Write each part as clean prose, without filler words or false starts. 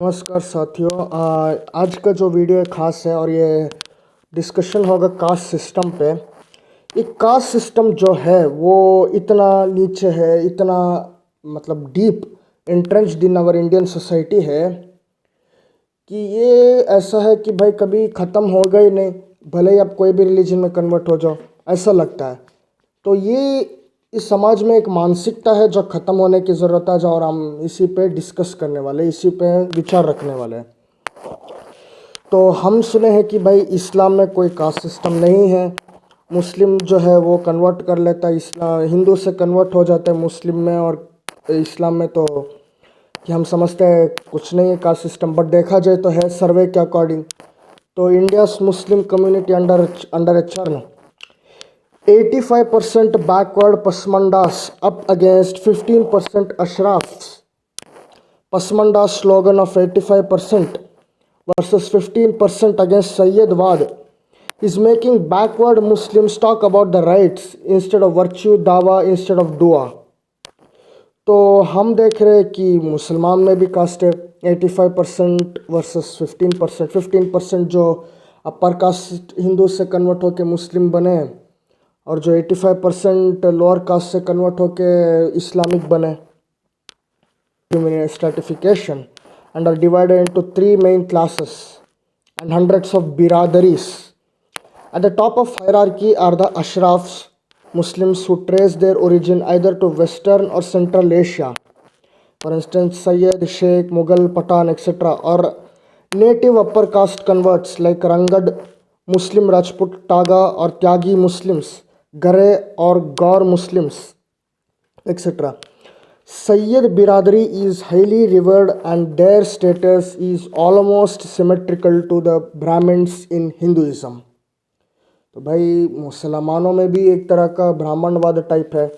नमस्कार साथियों। आज का जो वीडियो है ख़ास है और ये डिस्कशन होगा कास्ट सिस्टम पे। ये कास्ट सिस्टम जो है वो इतना नीचे है, इतना मतलब deep entrenched in our Indian society है कि ये ऐसा है कि भाई कभी ख़त्म होगा ही नहीं, भले ही आप कोई भी रिलीजन में कन्वर्ट हो जाओ, ऐसा लगता है। तो ये इस समाज में एक मानसिकता है जो ख़त्म होने की ज़रूरत है, और हम इसी पे डिस्कस करने वाले, इसी पे विचार रखने वाले हैं। तो हम सुने हैं कि भाई इस्लाम में कोई कास्ट सिस्टम नहीं है। मुस्लिम जो है वो कन्वर्ट कर लेता है, इस्लाम हिंदू से कन्वर्ट हो जाता है मुस्लिम में, और इस्लाम में तो कि हम समझते हैं कुछ नहीं है कास्ट सिस्टम। बट देखा जाए तो है सर्वे के अकॉर्डिंग तो India's Muslim community under A churn 85% backward Pasmandas up against 15% Ashrafs. Pasmanda's slogan of 85% versus 15% against Sayyidwad is making backward Muslims talk about the rights instead of virtue, dawa instead of dua. तो हम देख रहे हैं कि मुसलमान में भी cast है 85% वर्सेस 15%। 15% जो अपर कास्ट हिंदू से कन्वर्ट होकर मुस्लिम बने, और जो 85% लोअर कास्ट से कन्वर्ट होके इस्लामिक बने। Stratification and are divided into three main classes and hundreds of biradaris. At the top of hierarchy are the Ashrafs, Muslims who trace their origin either to Western or Central Asia, for instance Sayyid, Sheikh, Mughal, Pathan, etc., or native upper caste converts like Rangad, Muslim Rajput, Taga, or Tyagi Muslims, Gare or Gaur Muslims, etc. Sayyid Biradari is highly revered and their status is almost symmetrical to the Brahmins in Hinduism. तो भाई मुसलमानों में भी एक तरह का ब्राह्मणवाद type है।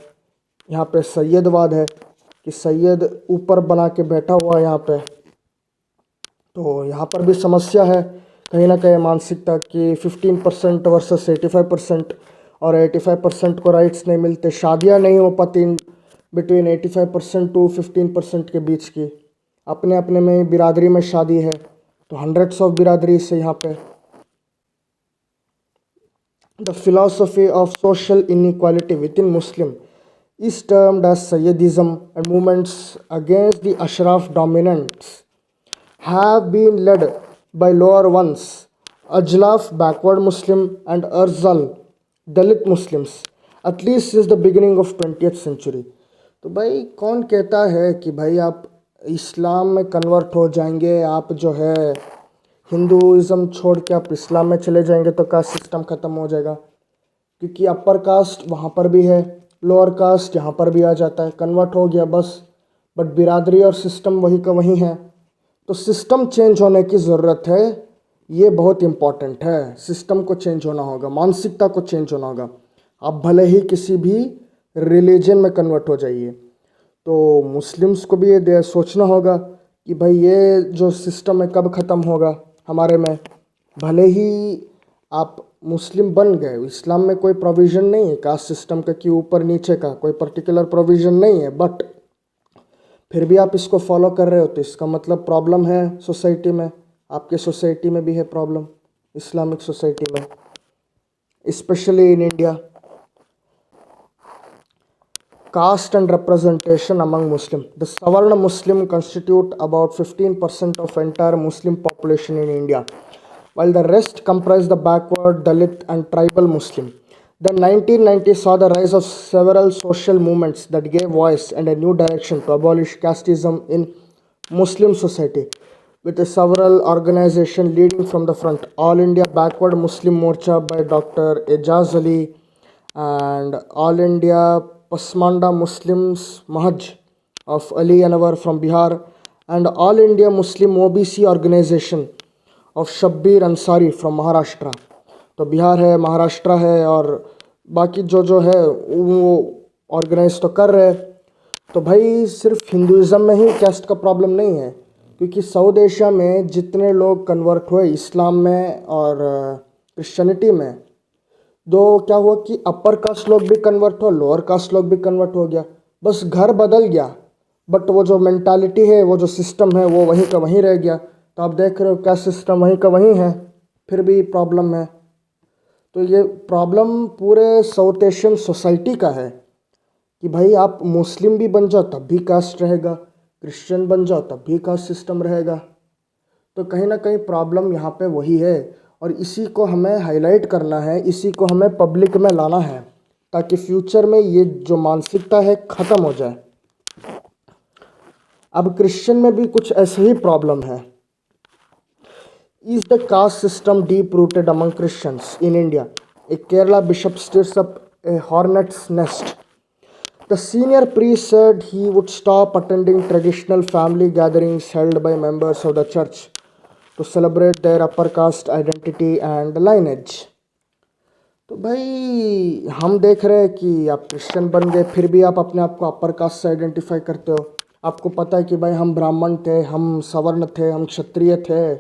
यहाँ पे सैयदवाद है कि सैयद ऊपर बना के बैठा हुआ है यहाँ पे। तो यहाँ पर भी समस्या है कहीं ना कहीं मानसिकता कि 15% वर्सेस 85%, और 85% को राइट्स नहीं मिलते, शादियाँ नहीं हो पाती बिटवीन 85% टू 15% के बीच की। अपने अपने में बिरादरी में शादी है तो हंड्रेड्स ऑफ बिरादरी से यहाँ पे। The philosophy of social inequality within Muslim is termed as Sayyidism, and movements against the Ashraf dominance have been led by lower ones, Ajlaf backward Muslim and Arzal Dalit Muslims, at least since the beginning of 20th century. तो भाई कौन कहता है कि भाई आप इस्लाम में convert हो जाएंगे, आप जो है हिंदुज़म छोड़ के आप इस्लाम में चले जाएंगे तो कास्ट सिस्टम ख़त्म हो जाएगा? क्योंकि अपर कास्ट वहाँ पर भी है, लोअर कास्ट यहाँ पर भी आ जाता है, कन्वर्ट हो गया बस। बट बिरादरी और सिस्टम वही का वही है। तो सिस्टम चेंज होने की ज़रूरत है, ये बहुत इम्पॉर्टेंट है। सिस्टम को चेंज होना होगा, मानसिकता को चेंज होना होगा। आप भले ही किसी भी रिलीजन में कन्वर्ट हो जाइए, तो मुस्लिम्स को भी ये सोचना होगा कि भाई ये जो सिस्टम है कब ख़त्म होगा हमारे में। भले ही आप मुस्लिम बन गए, इस्लाम में कोई प्रोविज़न नहीं है कास्ट सिस्टम का कि ऊपर नीचे का कोई पर्टिकुलर प्रोविज़न नहीं है, बट फिर भी आप इसको फॉलो कर रहे हो तो इसका मतलब प्रॉब्लम है सोसाइटी में। आपके सोसाइटी में भी है प्रॉब्लम, इस्लामिक सोसाइटी में, specially in India. Caste and representation among Muslim. The Savarna Muslim constitute about 15% of entire Muslim population in India, while the rest comprise the backward, Dalit and tribal Muslim. The 1990s saw the rise of several social movements that gave voice and a new direction to abolish casteism in Muslim society, with several organizations leading from the front. All India Backward Muslim Morcha by Dr. Ejaz Ali, and All India Pasmanda Muslims Mahaj of Ali Anwar from Bihar, and All India Muslim OBC organization of Shabbir Ansari from Maharashtra. तो बिहार है, महाराष्ट्र है, और बाकी जो है वो organise तो कर रहे हैं। तो भाई सिर्फ हिंदुज़म में ही कैस्ट का प्रॉब्लम नहीं है, क्योंकि साउथ एशिया में जितने लोग कन्वर्ट हुए इस्लाम में और क्रिश्चियनिटी में, दो क्या हुआ कि अपर कास्ट लोग भी कन्वर्ट हो, लोअर कास्ट लोग भी कन्वर्ट हो गया, बस घर बदल गया, बट वो जो मेंटालिटी है, वो जो सिस्टम है, वो वहीं का वहीं रह गया। तो आप देख रहे हो क्या सिस्टम वहीं का वहीं है, फिर भी प्रॉब्लम है। तो ये प्रॉब्लम पूरे साउथ एशियन सोसाइटी का है कि भाई आप मुस्लिम भी बन जाओ तब भी कास्ट रहेगा, क्रिश्चियन बन जाओ तब भी कास्ट सिस्टम रहेगा। तो कहीं ना कहीं प्रॉब्लम यहाँ पे वही है, और इसी को हमें हाईलाइट करना है, इसी को हमें पब्लिक में लाना है, ताकि फ्यूचर में ये जो मानसिकता है ख़त्म हो जाए। अब क्रिश्चियन में भी कुछ ऐसे ही प्रॉब्लम है। Is the caste system deep rooted among Christians in India? A Kerala bishop stirs up a hornet's nest. The senior priest said he would stop attending traditional family gatherings held by members of the church to celebrate their upper caste identity and lineage. तो भाई हम देख रहे हैं कि आप Christian बन गए, फिर भी आप अपने आप को अपर कास्ट से आइडेंटिफाई करते हो। आपको पता है कि भाई हम ब्राह्मण थे, हम सवर्ण थे, हम क्षत्रिय थे,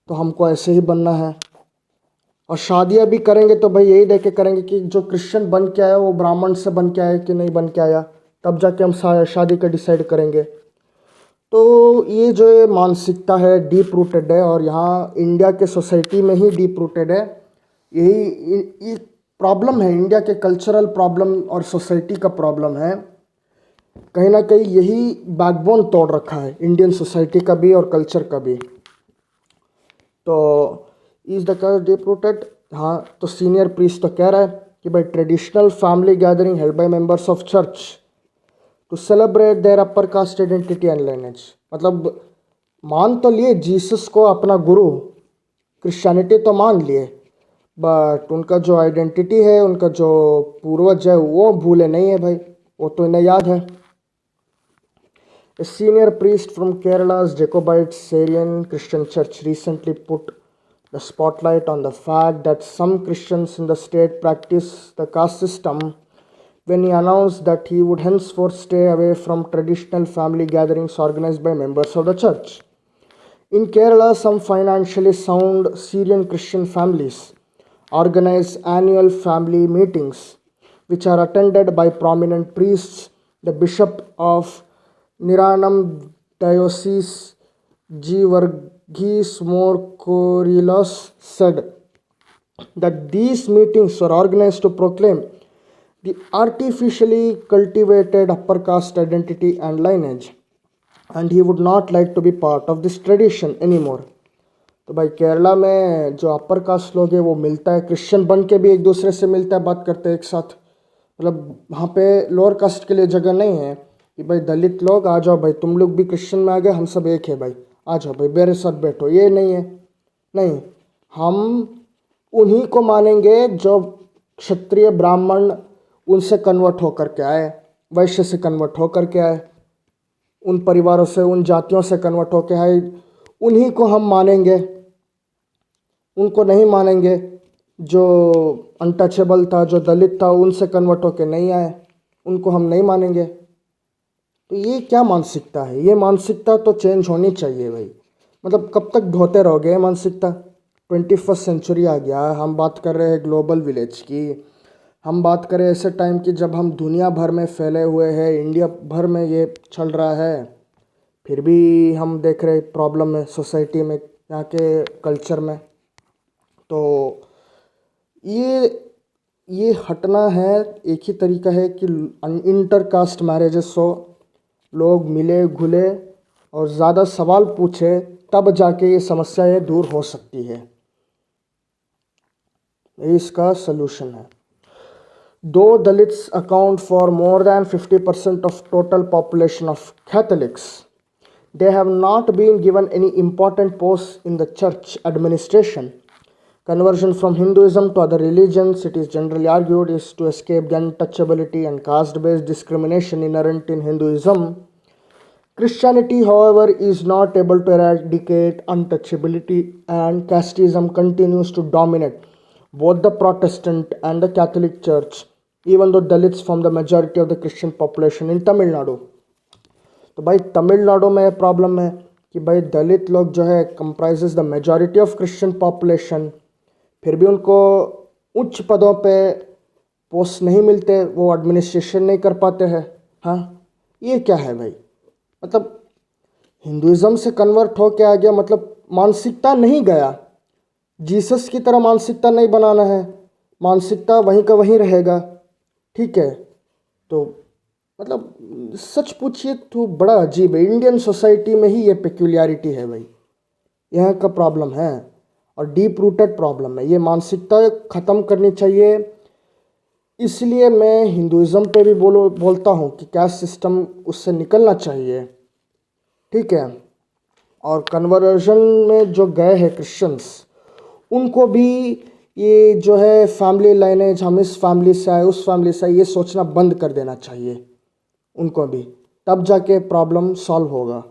तो हमको ऐसे ही बनना है। और शादियां भी करेंगे तो भाई यही देख के करेंगे कि जो क्रिश्चियन बन के आया वो ब्राह्मण से बन के आया कि नहीं बन के आया, तब जाके हम शादी का डिसाइड करेंगे। तो ये जो ये मानसिकता है डीप रूटेड है, और यहाँ इंडिया के सोसाइटी में ही डीप रूटेड है। यही प्रॉब्लम है, इंडिया के कल्चरल प्रॉब्लम और सोसाइटी का प्रॉब्लम है। कहीं ना कहीं यही बैकबोन तोड़ रखा है इंडियन सोसाइटी का भी और कल्चर का भी। तो is the caste deep rooted? हाँ, तो सीनियर प्रीस्ट तो कह रहा है कि भाई traditional family gathering held by members of church to celebrate their upper caste identity and lineage. मतलब मान तो लिए जीसस को अपना गुरु, क्रिश्चियनिटी तो मान लिए, बट उनका जो आइडेंटिटी है, उनका जो पूर्वज है, वो भूले नहीं है भाई, वो तो इन्हें याद है। A senior priest from Kerala's Jacobite Syrian Christian Church recently put the spotlight on the fact that some Christians in the state practice the caste system when he announced that he would henceforth stay away from traditional family gatherings organized by members of the church. In Kerala, some financially sound Syrian Christian families organize annual family meetings, which are attended by prominent priests. The Bishop of Niranam Diocese, G. Varghese Morkorilos, said that these meetings were organized to proclaim the artificially cultivated upper caste identity and lineage, and he would not like to be part of this tradition anymore. तो भाई केरला में जो upper caste लोग हैं वो मिलता है, Christian बन के भी एक दूसरे से मिलता है, बात करते हैं एक साथ। मतलब वहाँ पे लोअर कास्ट के लिए जगह नहीं है कि भाई दलित लोग आ जाओ भाई, तुम लोग भी क्रिश्चियन में आ गए, हम सब एक है भाई, आ जाओ भाई मेरे साथ बैठो, ये नहीं है। नहीं, हम उन्हीं को मानेंगे जो क्षत्रिय ब्राह्मण उनसे कन्वर्ट होकर के आए, वैश्य से कन्वर्ट होकर के आए, उन परिवारों से, उन जातियों से कन्वर्ट होकर आए, उन्हीं को हम मानेंगे। उनको नहीं मानेंगे जो अनटचेबल था, जो दलित था, उनसे कन्वर्ट होकर नहीं आए, उनको हम नहीं मानेंगे। तो ये क्या मानसिकता है? ये मानसिकता तो चेंज होनी चाहिए भाई। मतलब कब तक ढोते रहोगे मानसिकता? 21st सेंचुरी आ गया, हम बात कर रहे हैं ग्लोबल विलेज की, हम बात करें ऐसे टाइम की जब हम दुनिया भर में फैले हुए हैं, इंडिया भर में ये चल रहा है, फिर भी हम देख रहे प्रॉब्लम है सोसाइटी में, यहाँ के कल्चर में। तो ये हटना है। एक ही तरीका है कि इंटर कास्ट मैरिजेस हो, लोग मिले घुले और ज़्यादा सवाल पूछे, तब जाके ये समस्याएं दूर हो सकती है। ये इसका सलूशन है। Though Dalits account for more than 50% of total population of Catholics, they have not been given any important posts in the church administration. Conversion from Hinduism to other religions, it is generally argued, is to escape the untouchability and caste-based discrimination inherent in Hinduism. Christianity, however, is not able to eradicate untouchability, and casteism continues to dominate both the Protestant and the Catholic Church, even though Dalits form the majority of the Christian population in Tamil Nadu. तो भाई तमिलनाडु में problem है कि भाई दलित लोग जो है comprises the majority of Christian population, फिर भी उनको उच्च पदों पे पोस्ट नहीं मिलते, वो एडमिनिस्ट्रेशन नहीं कर पाते हैं। हाँ, ये क्या है भाई? मतलब हिंदुज़म से कन्वर्ट होके आ गया, मतलब मानसिकता नहीं गया, जीसस की तरह मानसिकता नहीं बनाना है, मानसिकता वहीं का वहीं रहेगा। ठीक है, तो मतलब सच पूछिए तो बड़ा अजीब है। इंडियन सोसाइटी में ही ये पेक्यूलियरिटी है भाई, यहाँ का प्रॉब्लम है और डीप रूटेड प्रॉब्लम है। ये मानसिकता ख़त्म करनी चाहिए। इसलिए मैं हिंदुज़म पे भी बोलता हूँ कि कैस्ट सिस्टम उससे निकलना चाहिए। ठीक है, और कन्वर्जन में जो गए हैं क्रिश्चियंस, उनको भी ये जो है फैमिली लाइनेज, हम इस फैमिली से आए उस फैमिली से आए, ये सोचना बंद कर देना चाहिए उनको भी, तब जाके प्रॉब्लम सॉल्व होगा।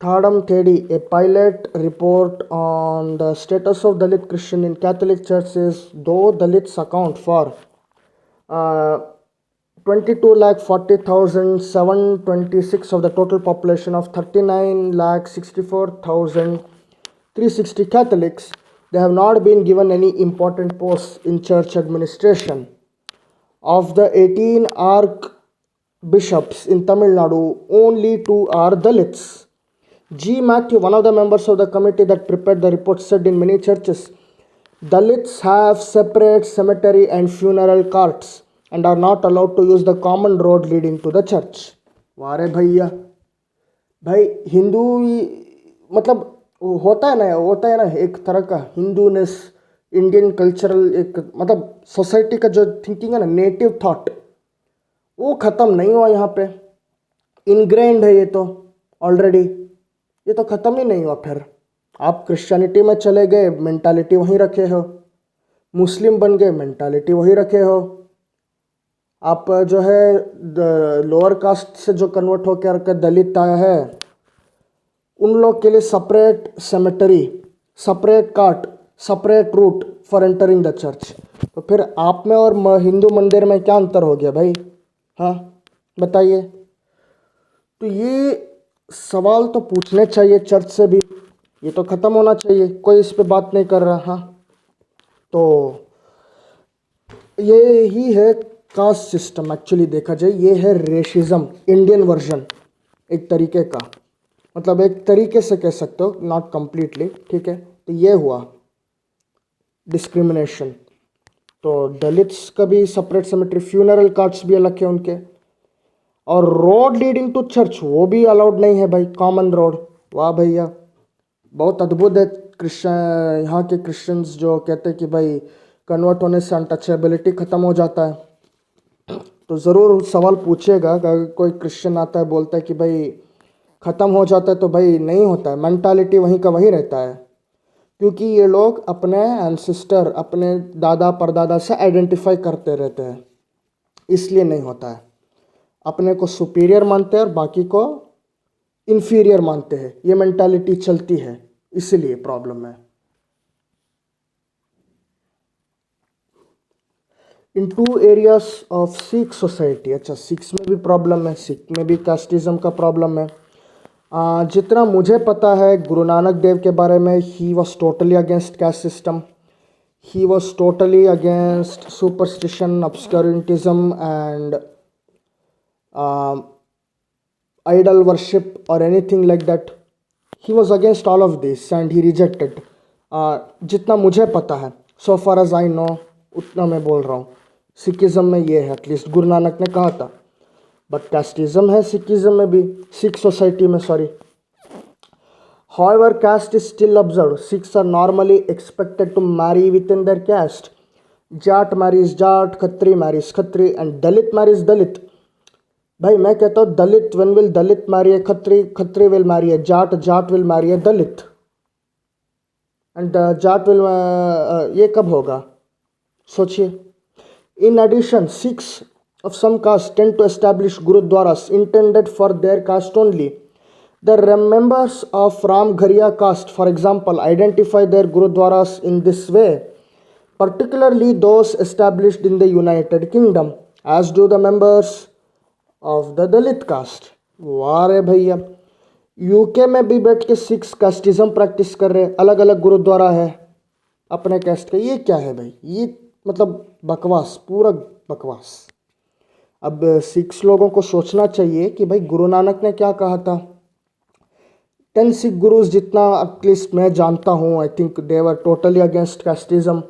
Thadam Thedi, a pilot report on the status of Dalit Christian in Catholic Church says, though Dalits account for 22,40,726 of the total population of 39,64,360 Catholics, they have not been given any important posts in church administration. Of the 18 archbishops in Tamil Nadu, only 2 are Dalits. G. Matthew, one of the members of the committee that prepared the report, said in many churches, Dalits have separate cemetery and funeral carts and are not allowed to use the common road leading to the church. वारे भैया, भाई हिंदू मतलब होता है ना एक तरह का हिंदूनेस, इंडियन कल्चरल एक मतलब सोसाइटी का जो थिंकिंग है ना, नेटिव थॉट, वो ख़त्म नहीं हुआ यहाँ पे, इनग्रेन्ड है ये तो ऑलरेडी, ये तो ख़त्म ही नहीं हुआ। फिर आप क्रिश्चियनिटी में चले गए, मेंटालिटी वहीं रखे हो, मुस्लिम बन गए, मेंटालिटी वहीं रखे हो, आप जो है लोअर कास्ट से जो कन्वर्ट होकर दलित आया है, उन लोग के लिए separate cemetery, separate cart, separate route for entering the church. तो फिर आप में और हिंदू मंदिर में क्या अंतर हो गया भाई? हाँ बताइए। तो ये सवाल तो पूछने चाहिए चर्च से भी, ये तो ख़त्म होना चाहिए, कोई इस पे बात नहीं कर रहा। हाँ, तो ये ही है कास्ट सिस्टम। एक्चुअली देखा जाए ये है रेशिज्म, इंडियन वर्जन एक तरीके का, मतलब एक तरीके से कह सकते हो, नॉट कम्प्लीटली। ठीक है, तो ये हुआ डिस्क्रिमिनेशन। तो दलित्स का भी सेपरेट सेमेट्री, फ्यूनरल कार्ड्स भी अलग है उनके, और रोड लीडिंग टू चर्च वो भी अलाउड नहीं है भाई, कॉमन रोड। वाह भैया, बहुत अद्भुत है। क्रिश्चियन, यहाँ के क्रिश्चियंस जो कहते हैं कि भाई कन्वर्ट होने से अनटचेबिलिटी ख़त्म हो जाता है, तो ज़रूर सवाल पूछिएगा। अगर कोई क्रिश्चियन आता है बोलता है कि भाई ख़त्म हो जाता है, तो भाई नहीं होता है, मेंटालिटी वहीं का वहीं रहता है, क्योंकि ये लोग अपने एंसेस्टर, अपने दादा परदादा से आइडेंटिफाई करते रहते हैं, इसलिए नहीं होता है। अपने को सुपीरियर मानते हैं और बाकी को इन्फीरियर मानते हैं, ये मेंटालिटी चलती है, इसीलिए प्रॉब्लम है। इन 2 एरियाज ऑफ सिख सोसाइटी, अच्छा सिख्स में भी प्रॉब्लम है, सिख में भी कास्टिज्म का प्रॉब्लम है। जितना मुझे पता है गुरु नानक देव के बारे में, he was totally against caste system, he was totally against superstition, obscurantism and idol worship or anything like that. He was against all of this and he rejected. जितना मुझे पता है, so far as I know, उतना मैं बोल रहा हूँ। Sikhism में ये है, एटलीस्ट गुरु नानक ने कहा था, बट कास्टिज्म है सिखिज़म में भी, सिख सोसाइटी में, sorry. However, caste is still observed. Sikhs are normally expected to marry within their caste. Jat marries Jat, Khatri marries Khatri, and Dalit marries Dalit. भाई मैं कहता हूँ दलित, when will Dalit marry a Khatri, Khatri will marry a Jat, Jat will marry a Dalit, and Jat will ये कब होगा सोचिए। In addition, Sikhs of some caste tend to establish gurudwaras intended for their caste only. The members of Ramghariya caste, for example, identify their gurudwaras in this way, particularly those established in the United Kingdom, as do the members of the Dalit caste. वाह रे भैया, UK में भी बैठ के six casteism practice कर रहे, अलग अलग गुरुद्वारा है अपने कास्ट का। ये क्या है भाई? ये मतलब बकवास, पूरा बकवास। अब सिक्स लोगों को सोचना चाहिए कि भाई गुरु नानक ने क्या कहा था। 10 सिख गुरुज जितना एटलीस्ट मैं जानता हूँ, I think they were totally against casteism,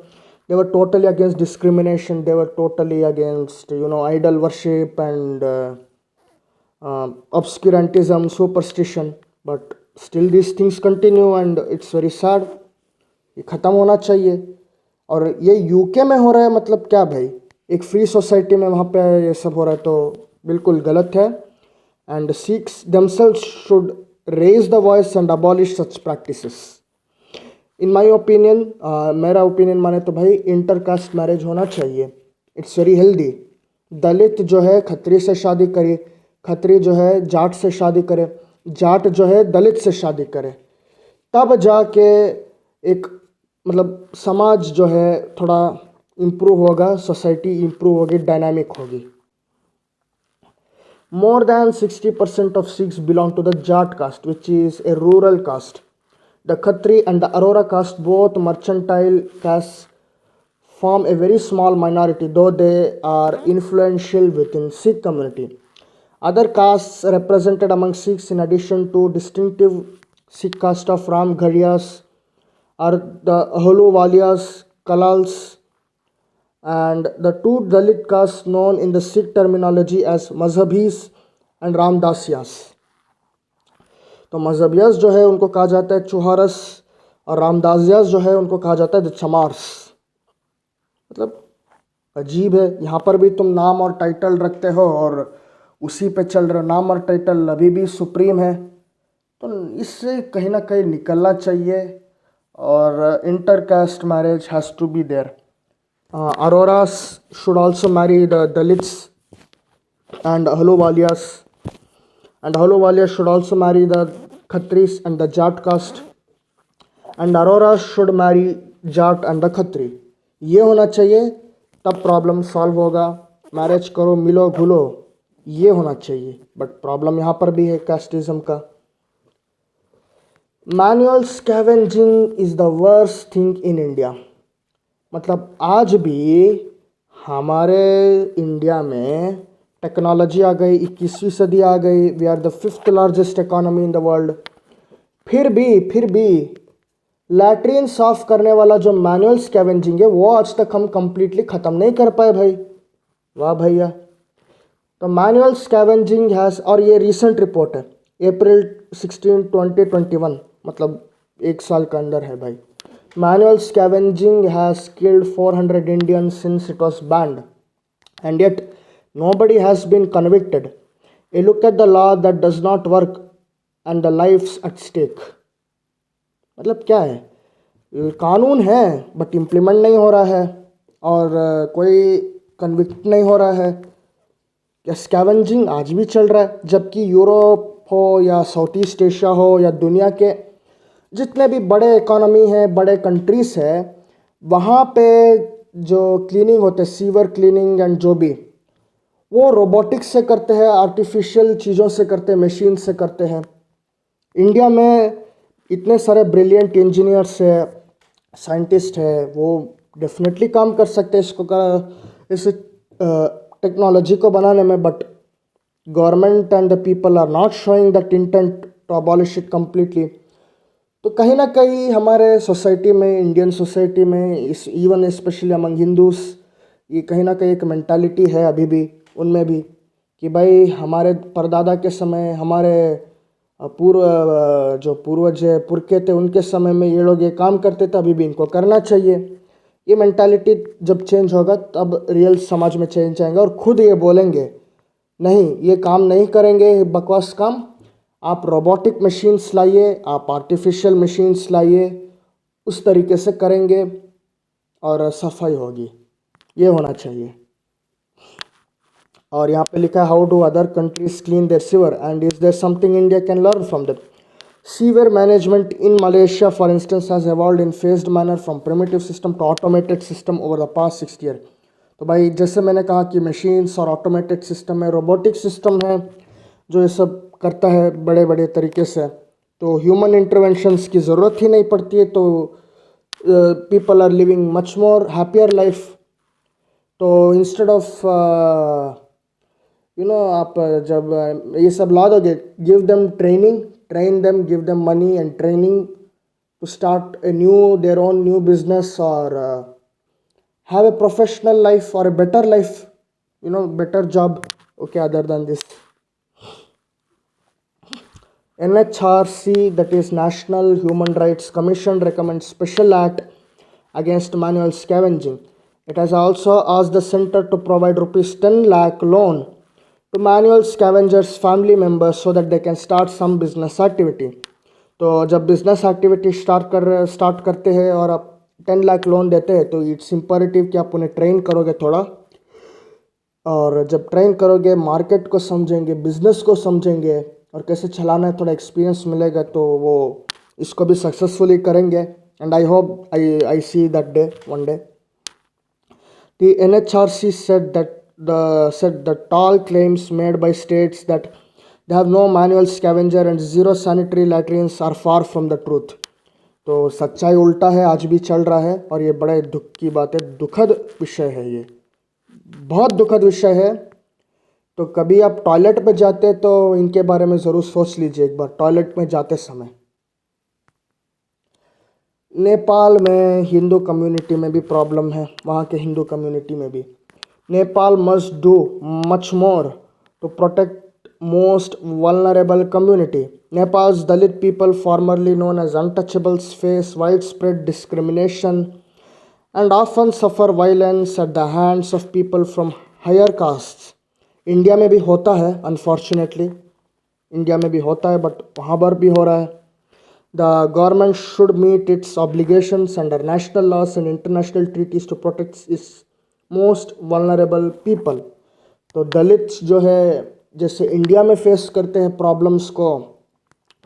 they were totally against discrimination, they were totally against idol worship and obscurantism, superstition, but still these things continue and it's very sad। ये ख़त्म होना चाहिए। और ये UK में हो रहा है, मतलब क्या भाई, एक फ्री सोसाइटी में वहाँ पे ये सब हो रहा है, तो बिल्कुल गलत है। And Sikhs themselves should raise the voice and abolish such practices। In my opinion, मेरा ओपिनियन माने तो भाई इंटरकास्ट मैरिज होना चाहिए, इट्स वेरी हेल्दी। दलित जो है खत्री से शादी करे, खत्री जो है जाट से शादी करे, जाट जो है दलित से शादी करे, तब जाके एक मतलब समाज जो है थोड़ा इम्प्रूव होगा, सोसाइटी इम्प्रूव होगी, डायनामिक होगी। More than 60% of Sikhs belong to the Jat caste, which is a rural caste. The Khatri and the Arora caste, both mercantile castes, form a very small minority, though they are influential within Sikh community. Other castes represented among Sikhs, in addition to distinctive Sikh caste of Ramghariyas, are the Ahluwalias, Kalals, and the two Dalit castes known in the Sikh terminology as Mazhabis and Ramdasias। तो मजहबियास जो है उनको कहा जाता है चुहारस, और रामदासियास जो है उनको कहा जाता है द चमार्स। मतलब अजीब है, यहाँ पर भी तुम नाम और टाइटल रखते हो और उसी पे चल रहे, नाम और टाइटल अभी भी सुप्रीम है, तो इससे कहीं ना कहीं निकलना चाहिए। और intercaste marriage has to be there. Aroras should also marry the Dalits and Ahluwalias, and Ahluwalias should also marry the Khatris and the Jat caste, and Aroras should marry Jat and the Khatri। ये होना चाहिए, तब problem solve होगा। Marriage करो, मिलो घुलो, ये होना चाहिए। बट प्रॉब्लम यहाँ पर भी है कास्टिज्म का। Manual scavenging is the worst thing in India. मतलब आज भी हमारे इंडिया में टेक्नोलॉजी आ गई, 21वीं सदी आ गई, we are the 5th largest economy in the world, फिर भी लैट्रिन साफ करने वाला जो मैनुअल स्कैवेंजिंग है वो आज तक हम कंप्लीटली ख़त्म नहीं कर पाए भाई। वाह भैया। तो मैनुअल स्कैवेंजिंग हैज़, और ये रिसेंट रिपोर्ट है अप्रैल 16, 2021, मतलब एक साल का अंदर है भाई। Manual scavenging has killed 400 Indians since it was banned, and yet nobody has been convicted. A look at the law that does not work and the lives at stake। मतलब क्या है, कानून है बट इम्प्लीमेंट नहीं हो रहा है और कोई कन्विक्ट नहीं हो रहा है। क्या स्कैवेंजिंग आज भी चल रहा है, जबकि यूरोप हो या साउथ ईस्ट एशिया हो या दुनिया के जितने भी बड़े इकोनॉमी हैं, बड़े कंट्रीज़ हैं, वहाँ पे जो क्लीनिंग होते हैं, सीवर क्लीनिंग एंड जो भी, वो रोबोटिक्स से करते हैं, आर्टिफिशियल चीज़ों से करते हैं, मशीन से करते हैं। इंडिया में इतने सारे ब्रिलियंट इंजीनियर्स है, साइंटिस्ट है, वो डेफिनेटली काम कर सकते हैं इस टेक्नोलॉजी को बनाने में, but government and the people are not showing that intent to abolish it completely. तो कहीं ना कहीं हमारे सोसाइटी में, इंडियन सोसाइटी में, इस इवन स्पेशली अमंग हिंदूस, ये कहीं ना कहीं एक मेंटालिटी है अभी भी उनमें भी कि भाई हमारे परदादा के समय, हमारे पूर्वज पुरखे थे, उनके समय में ये लोग ये काम करते थे, अभी भी इनको करना चाहिए। ये मेंटालिटी जब चेंज होगा तब रियल समाज में चेंज आएगा और खुद ये बोलेंगे नहीं ये काम नहीं करेंगे, बकवास काम, आप रोबोटिक मशीन्स लाइए, आप आर्टिफिशियल मशीन्स लाइए, उस तरीके से करेंगे और सफाई होगी। ये होना चाहिए। और यहाँ पे लिखा है how do other countries clean their sewer and is there something India can learn from that. Sewer management in Malaysia for instance has evolved in phased manner from primitive system to automated system over the past 60 year. तो भाई जैसे मैंने कहा कि machines और automated system है, robotic system है जो ये सब करता है बड़े बड़े तरीके से, तो ह्यूमन इंटरवेंशंस की ज़रूरत ही नहीं पड़ती है, तो people are living much more happier life. तो इंस्टेड ऑफ आप जब ये सब ला दोगे, give them training, train them, give them money and training to start a new their own new business और have a professional life or a better life, better job. Okay, other than this, NHRC, that is National Human Rights Commission, recommends special act against manual scavenging. It has also asked the center to provide rupees 10 lakh loan to manual scavengers family members so that they can start some business activity. तो जब business activity start करते हैं और आप 10 lakh loan देते हैं, तो it's imperative कि आप उन्हें ट्रेन करोगे थोड़ा, और जब ट्रेन करोगे मार्केट को समझेंगे, बिजनेस को समझेंगे और कैसे चलाना है, थोड़ा एक्सपीरियंस मिलेगा, तो वो इसको भी सक्सेसफुली करेंगे. And I hope I see that day one day. The NHRC said the tall claims made by states that they have no manual scavenger and zero sanitary latrines are far from the truth. तो सच्चाई उल्टा है, आज भी चल रहा है, और ये बड़े दुख की बात है, दुखद विषय है, ये बहुत दुखद विषय है. तो कभी आप टॉयलेट पे जाते तो इनके बारे में ज़रूर सोच लीजिए एक बार, टॉयलेट में जाते समय. नेपाल में हिंदू कम्युनिटी में भी प्रॉब्लम है, वहाँ के हिंदू कम्युनिटी में भी. Nepal must do much more to protect most vulnerable community. Nepal's Dalit people, formerly known as untouchables, face widespread discrimination and often suffer violence at the hands of people from higher castes. India में भी होता है, unfortunately India में भी होता है, but वहाँ पर भी हो रहा है. The government should meet its obligations under national laws and international treaties to protect its most vulnerable people. तो दलित्स जो है, जैसे इंडिया में फेस करते हैं प्रॉब्लम्स को,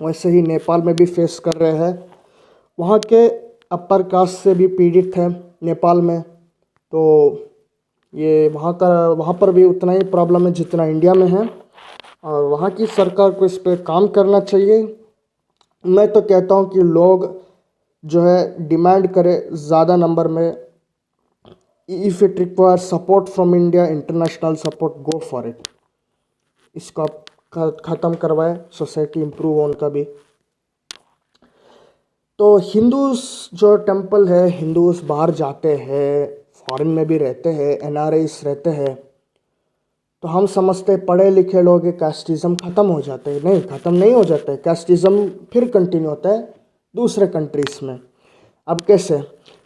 वैसे ही नेपाल में भी फेस कर रहे हैं. वहाँ के अपर कास्ट से भी पीड़ित है नेपाल में, तो ये वहाँ पर भी उतना ही प्रॉब्लम है जितना इंडिया में है, और वहाँ की सरकार को इस पर काम करना चाहिए. मैं तो कहता हूँ कि लोग जो है डिमांड करे ज़्यादा नंबर में. If it require support from India, international support, go for it. इसको आप ख़त्म करवाए, सोसाइटी इम्प्रूव हो उनका भी. तो हिंदूज़ जो टेंपल है, हिंदूज़ बाहर जाते हैं, फॉरेन में भी रहते हैं, NRIs रहते हैं, तो हम समझते पढ़े लिखे लोग कास्टिज़म ख़त्म हो जाते हैं. नहीं, ख़त्म नहीं हो जाता है, कास्टिज़म फिर कंटिन्यू होता है दूसरे कंट्रीज़ में. अब कैसे?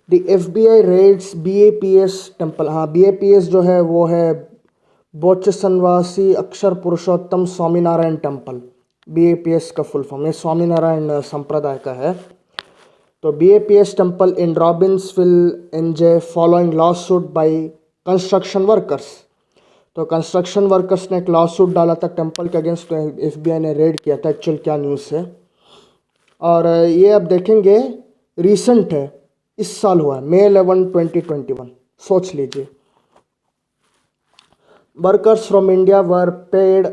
The FBI raids BAPS temple. हाँ, BAPS जो है वो है बोचसनवासी अक्षर पुरुषोत्तम स्वामीनारायण टेंपल. BAPS का फुल फॉर्म, ये स्वामीनारायण संप्रदाय का है. तो BAPS temple in Robbinsville NJ following law suit by construction workers. तो कंस्ट्रक्शन वर्कर्स ने एक लॉ सूट डाला था टेंपल के अगेंस्ट, तो FBI ने रेड किया था. एक्चुअल क्या न्यूज़ है, और ये अब देखेंगे, रिसेंट है, इस साल हुआ है, May 11, 2021. सोच लीजिए. Workers from India were paid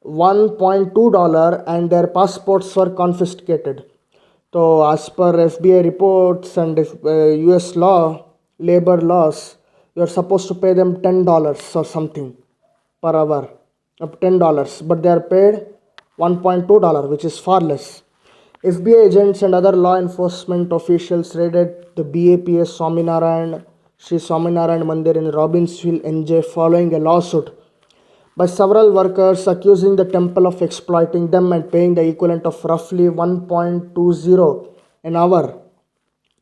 $1.2 and their passports were confiscated. तो as per FBI reports and US law, labor laws, you are supposed to pay them $10 or something per hour, up $10, but they are paid $1.2, which is far less. FBI agents and other law enforcement officials raided the BAPS Sri Swaminarayan Mandir in Robbinsville, NJ, following a lawsuit by several workers accusing the temple of exploiting them and paying the equivalent of roughly 1.20 an hour,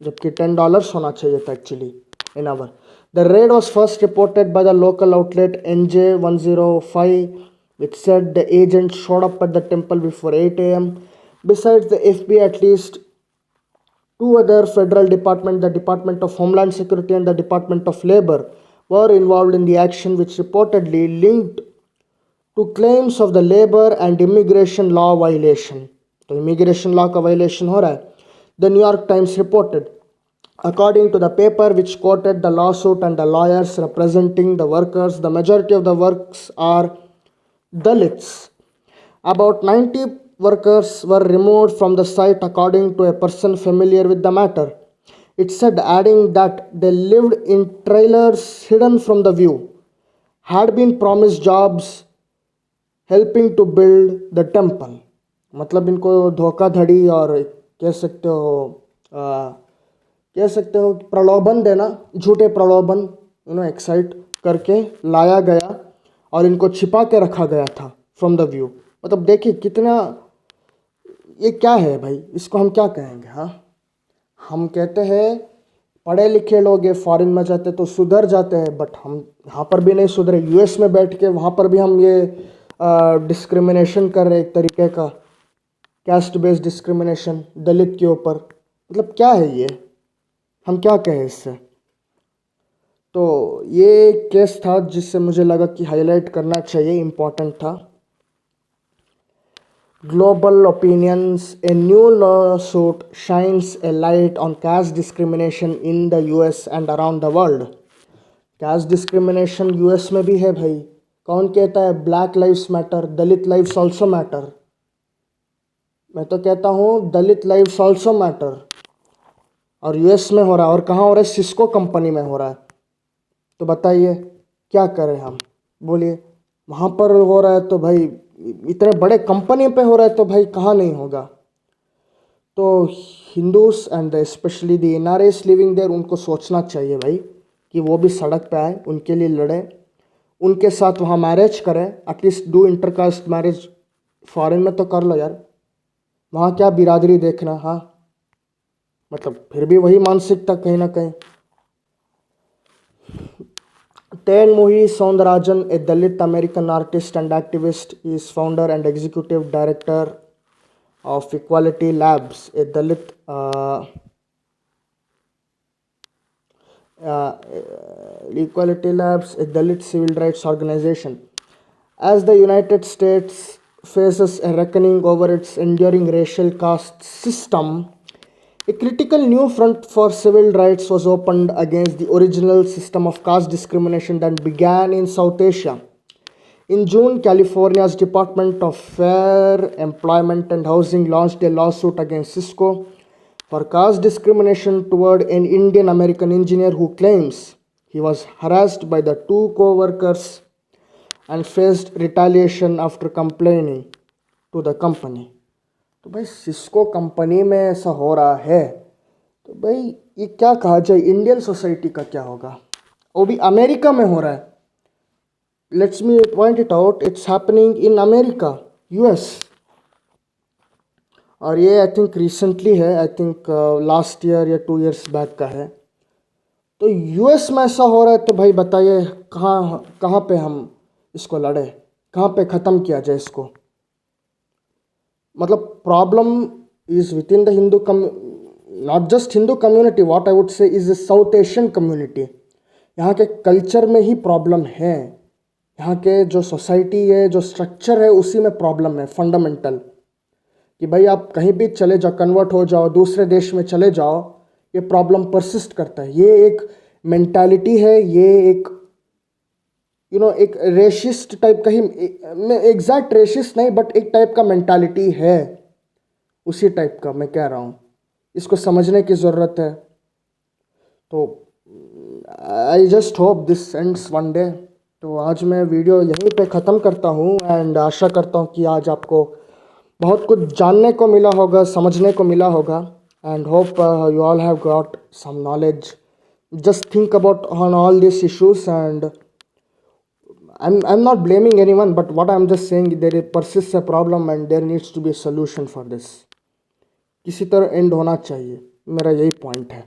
जबकि $10 होना चाहिए था actually an hour. The raid was first reported by the local outlet NJ105, which said the agents showed up at the temple before 8 a.m. Besides the FBI, at least two other federal departments, the Department of Homeland Security and the Department of Labor, were involved in the action, which reportedly linked to claims of the labor and immigration law violation. तो immigration law का violation हो रहा है. The New York Times reported. According to the paper, which quoted the lawsuit and the lawyers representing the workers, the majority of the works are Dalits. About 90 workers were removed from the site, according to a person familiar with the matter. It said, adding that they lived in trailers hidden from the view, had been promised jobs helping to build the temple. मतलब इनको धोखाधड़ी और कह सकते हो कि प्रलोभन देना, झूठे प्रलोभन एक्साइट करके लाया गया और इनको छिपा के रखा गया था फ्रॉम द व्यू। मतलब देखिए कितना, ये क्या है भाई, इसको हम क्या कहेंगे। हाँ, हम कहते हैं पढ़े लिखे लोग ये फॉरेन में जाते तो सुधर जाते हैं, बट हम यहाँ पर भी नहीं सुधरे। यूएस में बैठ के वहाँ पर भी हम ये डिस्क्रिमिनेशन कर रहे, एक तरीके का कैस्ट बेस्ड डिस्क्रिमिनेशन दलित के ऊपर। मतलब क्या है ये, हम क्या कहें इससे। तो ये केस था जिससे मुझे लगा कि हाईलाइट करना चाहिए, इम्पोर्टेंट था। Global opinions, a new lawsuit shines a light on caste discrimination in the US and around the world. caste discrimination US में भी है भाई। कौन कहता है ब्लैक लाइव्स मैटर, दलित लाइव्स ऑल्सो मैटर। मैं तो कहता हूँ दलित लाइव्स ऑल्सो मैटर। और यूएस में हो रहा है, और कहाँ हो रहा है, सिस्को कंपनी में हो रहा है। तो बताइए क्या करें हम, बोलिए। वहाँ पर हो रहा है तो भाई, इतने बड़े कंपनी पे हो रहा है तो भाई कहाँ नहीं होगा। तो Hindus and specially the NRIs living there, उनको सोचना चाहिए भाई कि वो भी सड़क पे आए, उनके लिए लड़े, उनके साथ वहाँ मैरिज करें। At least do intercaste marriage. Foreign में तो कर लो यार, वहाँ क्या बिरादरी देखना। हाँ, मतलब फिर भी वही मानसिकता कहीं ना कहीं। Mohi Soundarajan, a Dalit American artist and activist, is founder and executive director of Equality Labs, a Dalit civil rights organization. As the United States faces a reckoning over its enduring racial caste system, a critical new front for civil rights was opened against the original system of caste discrimination that began in South Asia. In June, California's Department of Fair Employment and Housing launched a lawsuit against Cisco for caste discrimination toward an Indian American engineer who claims he was harassed by the two co-workers and faced retaliation after complaining to the company. तो भाई Cisco company में ऐसा हो रहा है तो भाई ये क्या कहा जाए, इंडियन सोसाइटी का क्या होगा। वो भी अमेरिका में हो रहा है। Let's me point it out, it's happening in America, US. और ये आई थिंक रिसेंटली है, आई थिंक लास्ट ईयर या 2 years बैक का है। तो यूएस में ऐसा हो रहा है तो भाई बताइए कहाँ कहाँ पे हम इसको लड़े, कहाँ पे ख़त्म किया जाए इसको। मतलब problem is with in the Hindu not just Hindu community, what I would say is the south Asian community. यहाँ के कल्चर में ही प्रॉब्लम है, यहाँ के जो सोसाइटी है, जो स्ट्रक्चर है, उसी में प्रॉब्लम है फंडामेंटल। कि भाई आप कहीं भी चले जाओ, कन्वर्ट हो जाओ, दूसरे देश में चले जाओ, ये प्रॉब्लम परसिस्ट करता है। ये एक मेंटालिटी है, ये एक एक रेशिस्ट टाइप का ही, एग्जैक्ट रेशिस्ट नहीं बट एक टाइप का मेंटालिटी है, उसी टाइप का मैं कह रहा हूँ। इसको समझने की ज़रूरत है। तो I just hope this ends one day. तो आज मैं वीडियो यहीं पे ख़त्म करता हूँ एंड आशा करता हूँ कि आज आपको बहुत कुछ जानने को मिला होगा, समझने को मिला होगा। And hope you all have got some knowledge. Just think about on all this issues and I'm not blaming anyone, but what I'm just saying, there persists a problem and there needs to be a solution for this. किसी तरह and होना चाहिए, मेरा यही point है।